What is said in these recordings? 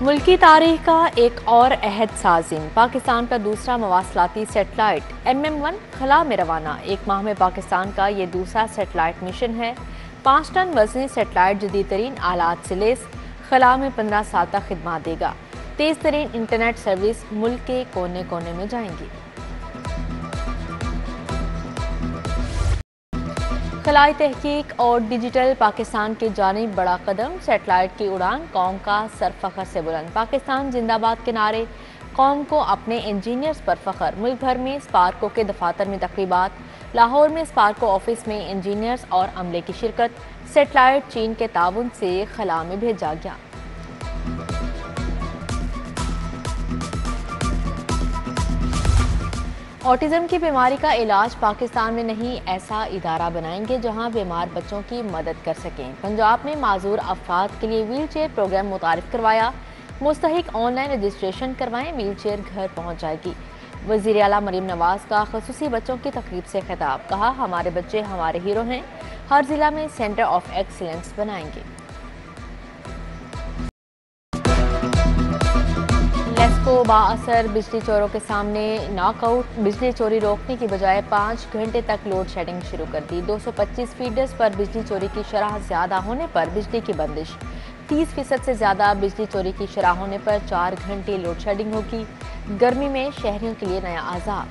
मुल्की तारीख का एक और अहद साजिम, पाकिस्तान का दूसरा मवासलाती सेटेलाइट MM-1 खला में रवाना। एक माह में पाकिस्तान का ये दूसरा सेटेलाइट मिशन है। 5 टन वजनी सेटेलाइट जदीद तरीन आलात से लेस खला में 15 साल तक खिदमत देगा। तेज तरीन इंटरनेट सर्विस मुल्क के कोने कोने में जाएंगी। खलाई तहकीक और डिजिटल पाकिस्तान की जानिब बड़ा कदम, सेटेलाइट की उड़ान कौम का सर फखर से बुलंद। पाकिस्तान जिंदाबाद के नारे कौम को अपने इंजीनियर्स पर फखर। मुल्क भर में स्पार्को के दफातर में तकरीबात। लाहौर में स्पार्को ऑफिस में इंजीनियर्स और अमले की शिरकत। सेटेलाइट चीन के ताउन से खला में भेजा गया। ऑटिज्म की बीमारी का इलाज पाकिस्तान में नहीं, ऐसा इदारा बनाएंगे जहां बीमार बच्चों की मदद कर सकें। पंजाब में माजूर अफराद के लिए व्हील चेयर प्रोग्राम मुतारिफ करवाया। मुस्तहिक ऑनलाइन रजिस्ट्रेशन करवाएं, व्हील चेयर घर पहुंच जाएगी। वज़ीर आला मरीम नवाज का खसूसी बच्चों की तकरीब से खिताब, कहा हमारे बच्चे हमारे हीरो हैं, हर जिला में सेंटर ऑफ एक्सीलेंस बनाएंगे। लेस्को बाअसर बिजली चोरों के सामने नॉकआउट। बिजली चोरी रोकने की बजाय 5 घंटे तक लोड शेडिंग शुरू कर दी। 225 फीडर्स पर बिजली चोरी की शरह ज्यादा होने पर बिजली की बंदिश। 30% से ज्यादा बिजली चोरी की शरह होने पर 4 घंटे लोड शेडिंग होगी। गर्मी में शहरियों के लिए नया आजाब।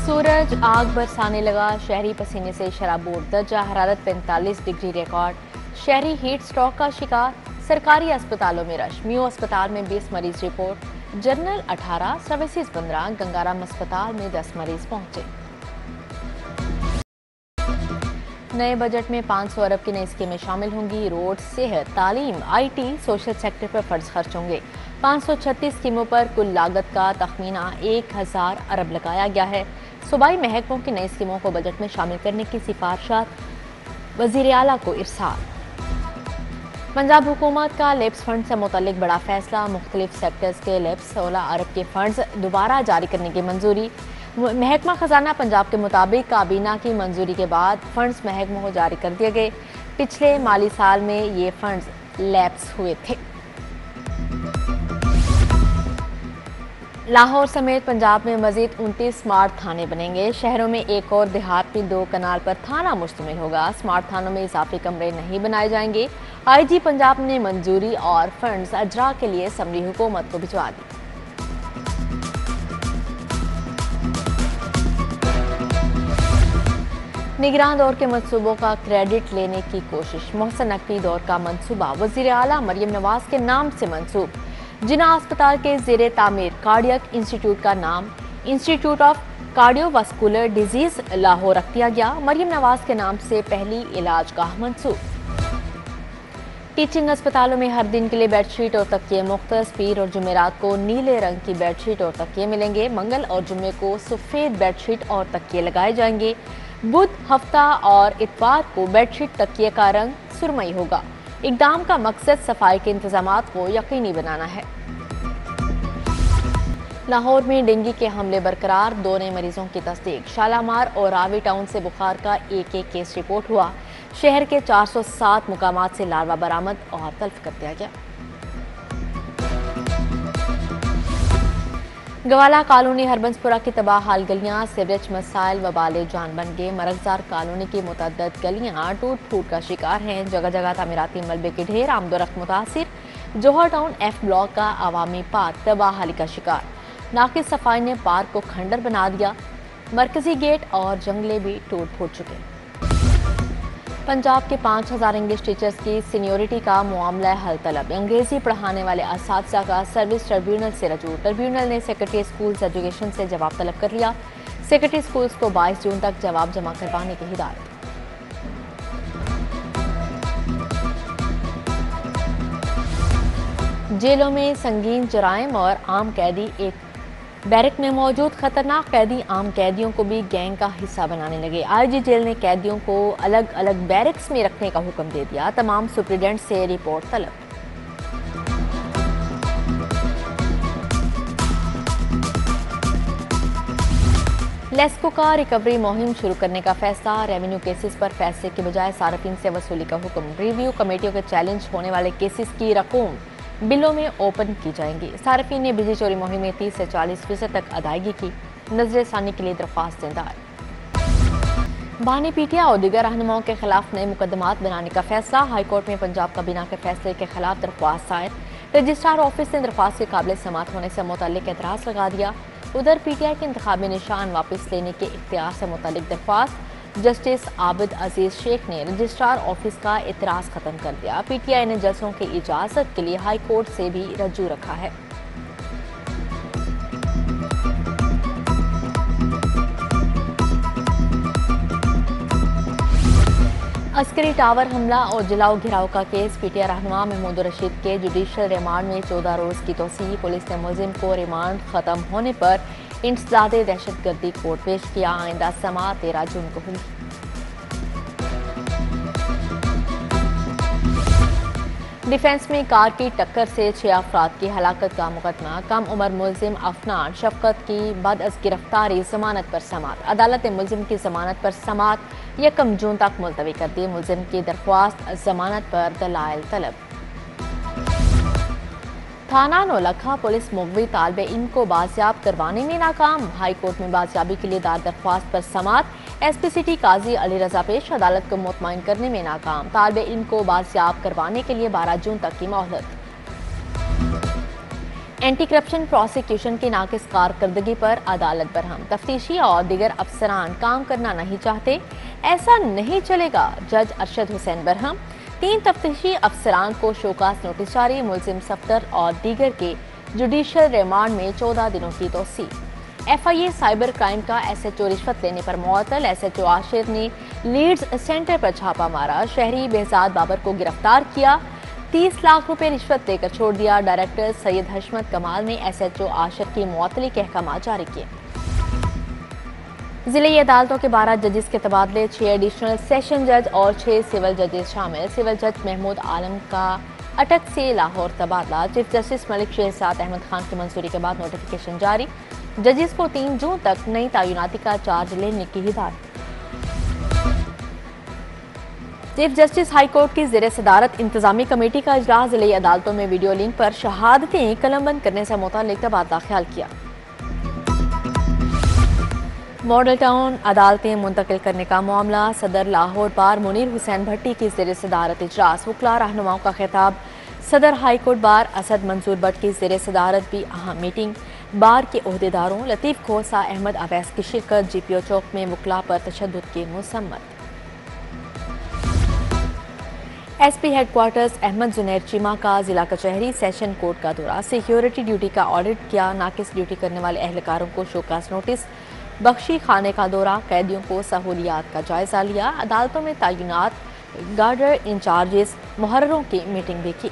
सूरज आग बरसाने लगा, शहरी पसीने से शराबोर। दर्जा हरारत 45 डिग्री रिकॉर्ड। शहरी हीट स्ट्रोक का शिकार। सरकारी अस्पतालों में रश। मियो अस्पताल में 20 मरीज रिपोर्ट। जनरल 18, सर्विसेज 15, गंगाराम अस्पताल में 10 मरीज पहुंचे। नए बजट में 500 अरब की नई स्कीमें शामिल होंगी। रोड, सेहत, तालीम, IT, सोशल सेक्टर पर फंड्स खर्च होंगे। 536 स्कीमों पर कुल लागत का तखमीना 1000 अरब लगाया गया है। सूबाई महकमों की नई स्कीमों को बजट में शामिल करने की सिफारिशात वज़ीर आला को इरसाल। पंजाब हुकूमत का लेप्स फंड से मुतल्लिक बड़ा फैसला। मुख्तलिफ सेक्टर्स के लेप्स 16 अरब के फंड्स दोबारा जारी करने की मंजूरी। महकमा खजाना पंजाब के मुताबिक काबीना की मंजूरी के बाद फंड्स महकमों को जारी कर दिए गए। पिछले माली साल में ये फंड्स लैप्स हुए थे। लाहौर समेत पंजाब में मजीद 29 स्मार्ट थाने बनेंगे। शहरों में एक और देहात में 2 कनाल पर थाना मुश्तमिल होगा। स्मार्ट थानों में इजाफी कमरे नहीं बनाए जाएंगे। IG पंजाब ने मंजूरी और फंड्स अजरा के लिए असम्बली हुकूमत को भिजवा दी। निगरान दौर के मंसूबों का क्रेडिट लेने की कोशिश। मोहसन नकवी दौर का मंसूबा वज़ीर आला मरीम नवाज के नाम से मंसूब। जिना अस्पताल के ज़ेरे तामीर कार्डियक इंस्टीट्यूट का नाम institute of cardiovascular disease Lahore रख दिया गया। मरीम नवाज के नाम से पहली इलाज गाह मंसूब। टीचिंग अस्पतालों में हर दिन के लिए बेडशीट और तकिए मुख्तस। पीर और जुमेरात को नीले रंग की बेडशीट और तकिए मिलेंगे। मंगल और जुम्मे को सफ़ेद बेडशीट और तकिए लगाए जाएंगे। बुध, हफ्ता और इतवार को बेडशीट तकिए का रंग सुरमई होगा। इक़दाम का मकसद सफाई के इंतजामात को यकीनी बनाना है। लाहौर में डेंगू के हमले बरकरार। 2 नए मरीजों की तस्दीक। शालामार और रावी टाउन से बुखार का एक केस रिपोर्ट हुआ। शहर के 407 मुकामात से लार्वा बरामद और तल्फ कर दिया गया। गवाला कॉलोनी हरबंसपुरा की तबाह हाल गलियां, सीवरेज मसाइल वबाले जान बन गए। मरगजार कॉलोनी की मुतअद्दद गलियां टूट फूट का शिकार हैं। जगह जगह तमीराती मलबे के ढेर। आमदोरफ्त मुतासिर। जोहर टाउन F ब्लॉक का अवामी पार्क तबाहाली का शिकार। नाकिस सफाई ने पार्क को खंडर बना दिया। मरकजी गेट और जंगले भी टूट फूट चुके। पंजाब के 5000 इंग्लिश टीचर्स की सीनियोरिटी का मामला हल तलब। अंग्रेजी पढ़ाने वाले असातिज़ा का सर्विस ट्रिब्यूनल से रजू। ट्रिब्यूनल ने सेक्रेटरी स्कूल्स एजुकेशन से जवाब तलब कर लिया। सेक्रेटरी स्कूल्स को 22 जून तक जवाब जमा करवाने की हिदायत। जेलों में संगीन जराइम और आम कैदी। एक बैरक में मौजूद खतरनाक कैदी आम कैदियों को भी गैंग का हिस्सा बनाने लगे। IG जेल ने कैदियों को अलग अलग बैरक्स में रखने का हुक्म दे दिया। तमाम सुप्रिटेंडेंट से रिपोर्ट तलब। लेस्को का रिकवरी मुहिम शुरू करने का फैसला, रेवेन्यू केसेस पर फैसले के बजाय सार्फिन से वसूली का हुक्म। रिव्यू कमेटियों के चैलेंज होने वाले केसेस की रकूम बिलों में ओपन की जाएंगी। सार्फिन ने बिजली चोरी मुहिम में 30 से 40% तक अदायगी की, नजरसानी के लिए दरख्वास्त देदार। बानी पीटिया और दीगर रहनुमाओं के खिलाफ नए मुकदमात बनाने का फैसला, हाईकोर्ट में पंजाब काबीना के फैसले के खिलाफ दरख्वास्त दायर। रजिस्ट्रार ऑफिस ने दरख्वास्त के काबिल समात होने से मुतल्लिक एतराज़ लगा दिया। उधर पीटीआई के इंतखाबी निशान वापस लेने के इख्तियार से मुतल्लिक दरख्वास्त, जस्टिस आबिद अजीज शेख ने रजिस्ट्रार ऑफिस का एतराज़ खत्म कर दिया। पीटीआई ने जल्सों की इजाज़त के लिए हाई कोर्ट से भी रजू रखा है। अस्करी टावर हमला और जलाओ घिराव का केस, पीटीआई रहनुमा महमूद रशीद के जुडिशल रिमांड में 14 रोज की तोसी। पुलिस ने मुलजिम को रिमांड खत्म होने पर इंसदादे दहशतगर्दी कोर्ट पेश किया। आइंदा समाअत 13 जून को होगी। डिफेंस में कार की टक्कर से 6 अफराद की हलाकत का मुकदमा, कम उम्र मुलजिम अफनान शफकत की बदअज़ गिरफ्तारी, जमानत पर समाअत। अदालत ने मुलजिम की जमानत पर समाअत 1 जून तक मुलतवी कर दी। मुलजिम की दरख्वास्त जमानत पर दलाइल तलब। थाना नौलखा पुलिस मुगवी तालिबे इल्म को बाजियाब करवाने में नाकाम, हाई कोर्ट में बाजियाबी के लिए दायर दरख्वास्त पर समाअत। एसपी सिटी काजी अली रजा पेश, अदालत को मुतमईन करने में नाकाम, तालिबे इल्म को बाजियाब करवाने के लिए 12 जून तक की मोहलत। एंटी करप्शन प्रोसिक्यूशन की नाकिस कारकर्दगी पर अदालत बरहम, तफ्तीशी और दीगर अफसरान काम करना नहीं चाहते, ऐसा नहीं चलेगा, जज अरशद हुसैन बरहम। 3 तफ्तीशी अफसरान को शोकास नोटिस जारी, मुलजिम सफ्तर और दीगर के जुडिशल रिमांड में 14 दिनों की तोसी। FIA साइबर क्राइम का SHO रिश्वत लेने पर मुअत्तल, SHO आशिर ने लीड्स सेंटर पर छापा मारा, शहरी बेहजाद बाबर को गिरफ्तार किया, 30 लाख रुपए रिश्वत देकर छोड़ दिया। डायरेक्टर सैयद हशमत कमाल ने SHO आशिर की मुअत्तली के अहकाम जारी किए। जिले अदालतों के 12 जजेस के तबादले, 6 एडिशनल सेशन जज और 6 सिविल जजेस शामिल। सिविल जज महमूद आलम का अटक से लाहौर तबादला, चीफ जस्टिस मलिक शहजाद अहमद खान की मंजूरी के बाद नोटिफिकेशन जारी। जजेस को 3 जून तक नई तैनाती का चार्ज लेने की हिदायत। चीफ जस्टिस हाई कोर्ट की ज़ेर सदारत इंतजामी कमेटी का इजलास, जिले अदालतों में वीडियो लिंक पर शहादतें कलमबंद करने से मुताल्लिक तबादला ख्याल किया। मॉडल टाउन अदालतें मुंतकिल करने का मामला, सदर लाहौर बार मुनीर हुसैन भट्टी की ज़ेर सदारत इजलास, वकला रहनुमाओं का खिताब। सदर high court bar Asad Mansoor Bhatt की ज़ेर सदारत भी अहम मीटिंग, बार के ओहदेदारों लतीफ़ खोसा अहमद अवैस की शिरकत। GPO चौक में वकला पर तशद्दुद की मुसम्मत। SP हेडक्वार्टर्स अहमद जुनैर चीमा का जिला कचहरी सेशन कोर्ट का दौरा, सिक्योरिटी ड्यूटी का ऑडिट किया, नाकिस ड्यूटी करने वाले एहलकारों को शोकास नोटिस। बख्शी खाने का दौरा, कैदियों को सहूलियात का जायजा लिया। अदालतों में तैनात गार्डर इंचार्जेस मुहर्ररों की मीटिंग भी की।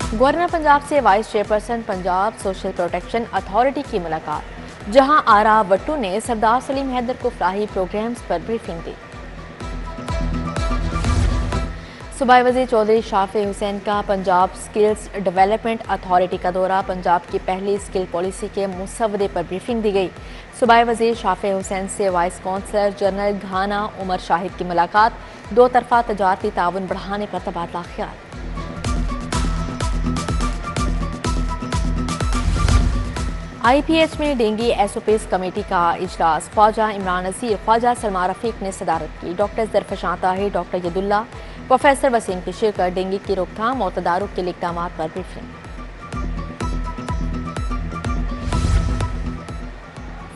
गवर्नर पंजाब से vice chairperson Punjab social protection authority की मुलाकात, जहां आरा वट्टू ने सरदार सलीम हैदर को फलाही प्रोग्राम्स पर ब्रीफिंग दी। सूबाई वज़ीर चौधरी शाफी हुसैन का पंजाब स्किल्स डेवलपमेंट अथॉरिटी का दौरा, पंजाब की पहली स्किल पॉलिसी के मुसव्वदे पर ब्रीफिंग दी गई। सूबाई वज़ीर शाफी हुसैन से वाइस कौंसलर जनरल घाना उमर शाहिद की मुलाकात, 2 तरफा तजारती ताउन बढ़ाने पर तबादला ख्याल। IPH में डेंगी SOPs कमेटी का इजलास, ख्वाजा इमरान नज़ीर, ख्वाजा सलमा रफीक ने सदारत की। Doctor Zarfishan Tahir, doctor Yadullah, professor Waseem की शिरकत। डेंगी की रोकथाम और तदारुक के लिए इक़दामात पर briefing.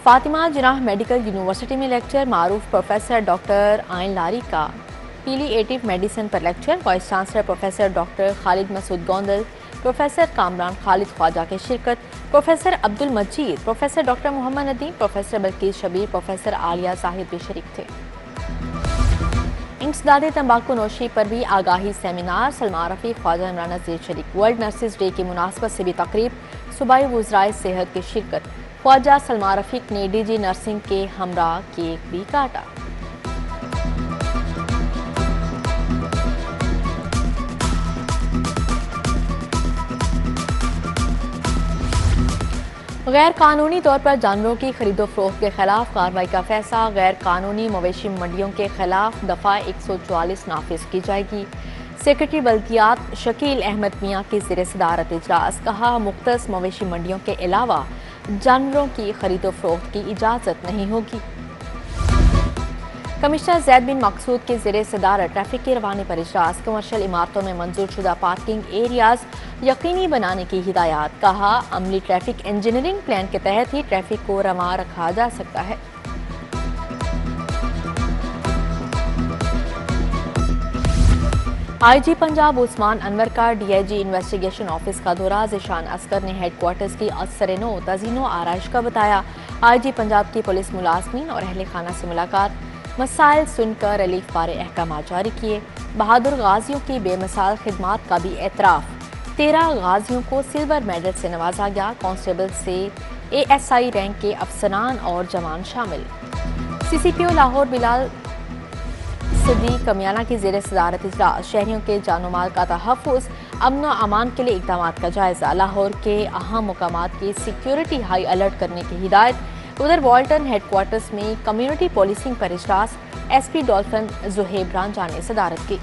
Fatima Jinnah medical university में लेक्चर, मारूफ प्रोफेसर डॉक्टर आइन लारी का पीलिएटिव मेडिसिन पर lecture. Vice chancellor professor doctor Khalid Masood Gondal, professor Kamran Khalid Khawaja की शिरकत। Professor Abdul Majeed, professor doctor Mohammad Nadeem, professor Bilquis Shabbir, professor Aliya साहिब भी शरीक थे। इंसदादे तंबाकू नोशी पर भी आगाही सेमिनार, सलमा रफी, ख्वाजा इमरान नज़ीर शरीक। वर्ल्ड नर्सिस डे की मुनासबत से भी तकरीब, सूबाई वज़राए सेहत की शिरकत। ख्वाजा सलमा रफीक ने DG नर्सिंग के हमरा केक भी काटा। गैर कानूनी तौर पर जानवरों की खरीदो फरोख्त के खिलाफ कार्रवाई का फैसला। गैर कानूनी मवेशी मंडियों के खिलाफ दफा 144 नाफिज की जाएगी। सेक्रेटरी बल्दियात शकील अहमद मियाँ की ज़ेर सदारत इजलास। कहा, मुख्तस मवेशी मंडियों के अलावा जानवरों की खरीदो फरोख्त की इजाज़त नहीं होगी। कमिश्नर जैद बिन मकसूद के ज़ेर सदारत ट्रैफिक की रवानी पर इजलास। कमर्शियल इमारतों में मंजूर शुदा पार्किंग एरियाज यकीनी बनाने की हिदायत। कहा, अमली ट्रैफिक इंजीनियरिंग प्लान के तहत ही ट्रैफिक को रवा रखा जा सकता है। IG पंजाब उस्मान अनवर का DIG इन्वेस्टिगेशन ऑफिस का दौरा। ज़ीशान अस्कर ने हेडक्वार्टर्स की असर-ए-नौ तज़ीनो आराइश का बताया। IG पंजाब की पुलिस मुलाजमीन और अहले खाना से मुलाकात, मसाइल सुनकर रिलीफ बारे अहकाम जारी किए। बहादुर गाजियों की बेमिसाल खिदमात का भी एतराफ़। 13 गाजियों को सिल्वर मेडल से नवाजा गया। कांस्टेबल से ASI रैंक के अफसरान और जवान शामिल। CCPO लाहौर बिलाल सिद्दीक कमियाना की ज़ेर सदारत इजलास। शहरियों के जानो माल का तहफ़्फ़ुज़, अमन व अमान के लिए इक़दाम का जायज़ा। लाहौर के अहम मुकामात की सिक्योरिटी हाई अलर्ट करने की हिदायत। उधर वॉल्टन हेडक्वार्टर्स में कम्युनिटी पॉलिसिंग पर इजलास। SP डॉल्फिन ज़ुहैब रांझा ने सदारत की।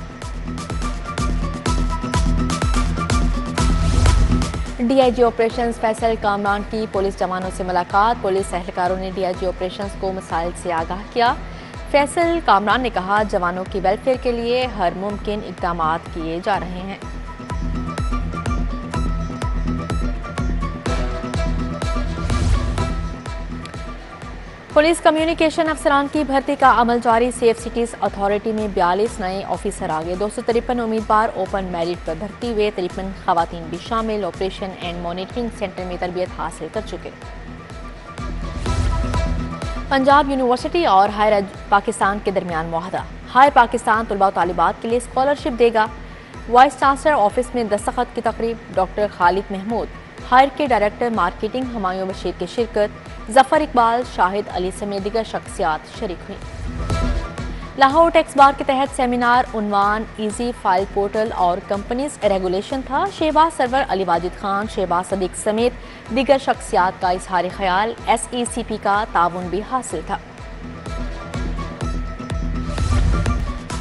DIG ऑपरेशंस फैसल कामरान की पुलिस जवानों से मुलाकात। पुलिस एहलकारों ने DIG ऑपरेशंस को मसाइल से आगाह किया। फैसल कामरान ने कहा, जवानों की वेलफेयर के लिए हर मुमकिन इक़दाम किए जा रहे हैं। पुलिस कम्युनिकेशन अफसरान की भर्ती का अमल जारी। सेफ सिटीज अथॉरिटी में 42 नए ऑफिसर आ गए। 253 उम्मीदवार ओपन मेरिट पर भर्ती हुए। 53 खवातीन भी शामिल। ऑपरेशन एंड मॉनिटरिंग सेंटर में तरबियत हासिल कर चुके। पंजाब यूनिवर्सिटी और हायर पाकिस्तान के दरमियान मुआहदा। हायर पाकिस्तान तलबा तालिबात के लिए स्कॉलरशिप देगा। वाइस चांसलर ऑफिस में दस्तखत की तकरीब। डॉक्टर खालिद महमूद, हायर के डायरेक्टर मार्केटिंग हुमायूं बशीर की शिरकत। जफर इकबाल, शाहिद अली समेत दीगर शख्सियात शरीक हुई। लाहौर टैक्स बार के तहत सेमिनार। उन्वान ईजी फाइल पोर्टल और कंपनीज रेगुलेशन था। शहबाज सरवर, अली वाजिद खान, शहबाज सदीक समेत दीगर शख्सियात का इजहार ख्याल। SECP का ताउन भी हासिल था।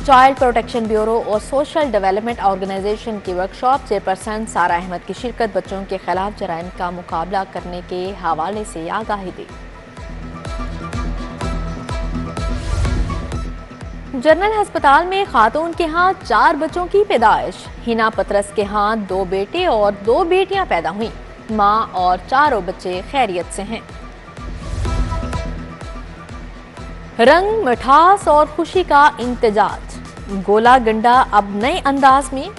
चाइल्ड प्रोटेक्शन ब्यूरो और सोशल डेवलपमेंट ऑर्गेनाइजेशन की वर्कशॉप। चेयरपर्सन सारा अहमद की शिरकत। बच्चों के खिलाफ जराइम का मुकाबला करने के हवाले से आगाही दी। जनरल अस्पताल में खातून के यहाँ 4 बच्चों की पैदाइश। हिना पतरस के यहाँ 2 बेटे और 2 बेटियां पैदा हुई। माँ और चारों बच्चे खैरियत से हैं। रंग, मिठास और खुशी का इम्तिजाज। गोला गंडा अब नए अंदाज में।